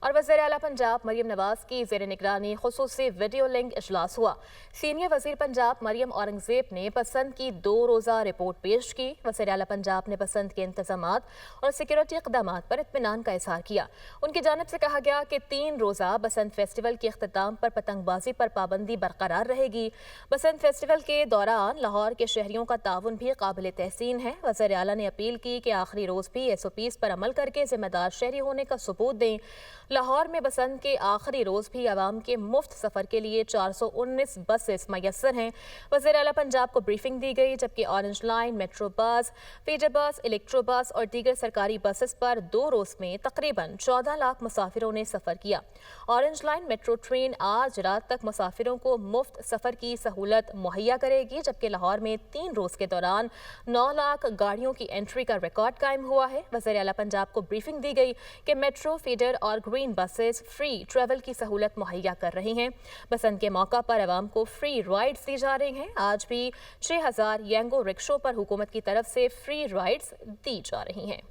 और वज़ीर आला पंजाब मरियम नवाज की ज़ेर निगरानी खुसूसी वीडियो लिंक इजलास हुआ। सीनियर वज़ीर पंजाब मरियम औरंगज़ेब ने पसंद की 2 रोज़ा रिपोर्ट पेश की। वज़ीर आला पंजाब ने पसंद के इंतज़ामात और सिक्योरिटी इक़दामात पर इत्मीनान का इज़हार किया। उनकी जानिब से कहा गया कि 3 रोज़ा बसंत फेस्टिवल के अख्ताम पर पतंगबाजी पर पाबंदी बरकरार रहेगी। बसंत फेस्टिवल के दौरान लाहौर के शहरियों का ताउन भी काबिल तहसीन है। वज़ीर आला ने अपील की कि आखिरी रोज़ भी SOPs पर अमल करके जिम्मेदार शहरी होने का सबूत दें। लाहौर में बसंत के आखिरी रोज़ भी आवाम के मुफ्त सफ़र के लिए 419 बसेस मैसर हैं। वज़ीर आला पंजाब को ब्रीफिंग दी गई, जबकि orange line, metro bus, feeder बस, इलेक्ट्रो बस और दीगर सरकारी बसेस पर 2 रोज़ में तकरीबन 14 लाख मुसाफिरों ने सफ़र किया। ऑरेंज लाइन मेट्रो ट्रेन आज रात तक मुसाफिरों को मुफ्त सफ़र की सहूलत मुहैया करेगी, जबकि लाहौर में 3 रोज़ के दौरान 9 लाख गाड़ियों की एंट्री का रिकॉर्ड कायम हुआ है। वज़ीर आला पंजाब को ब्रीफिंग दी गई कि मेट्रो, फीडर और ग्रीन बसेस फ्री ट्रैवल की सहूलत मुहैया कर रही हैं। बसंत के मौका पर आवाम को फ्री राइड्स दी जा रही हैं। आज भी 6000 यंगो रिक्शों पर हुकूमत की तरफ से फ्री राइड्स दी जा रही हैं।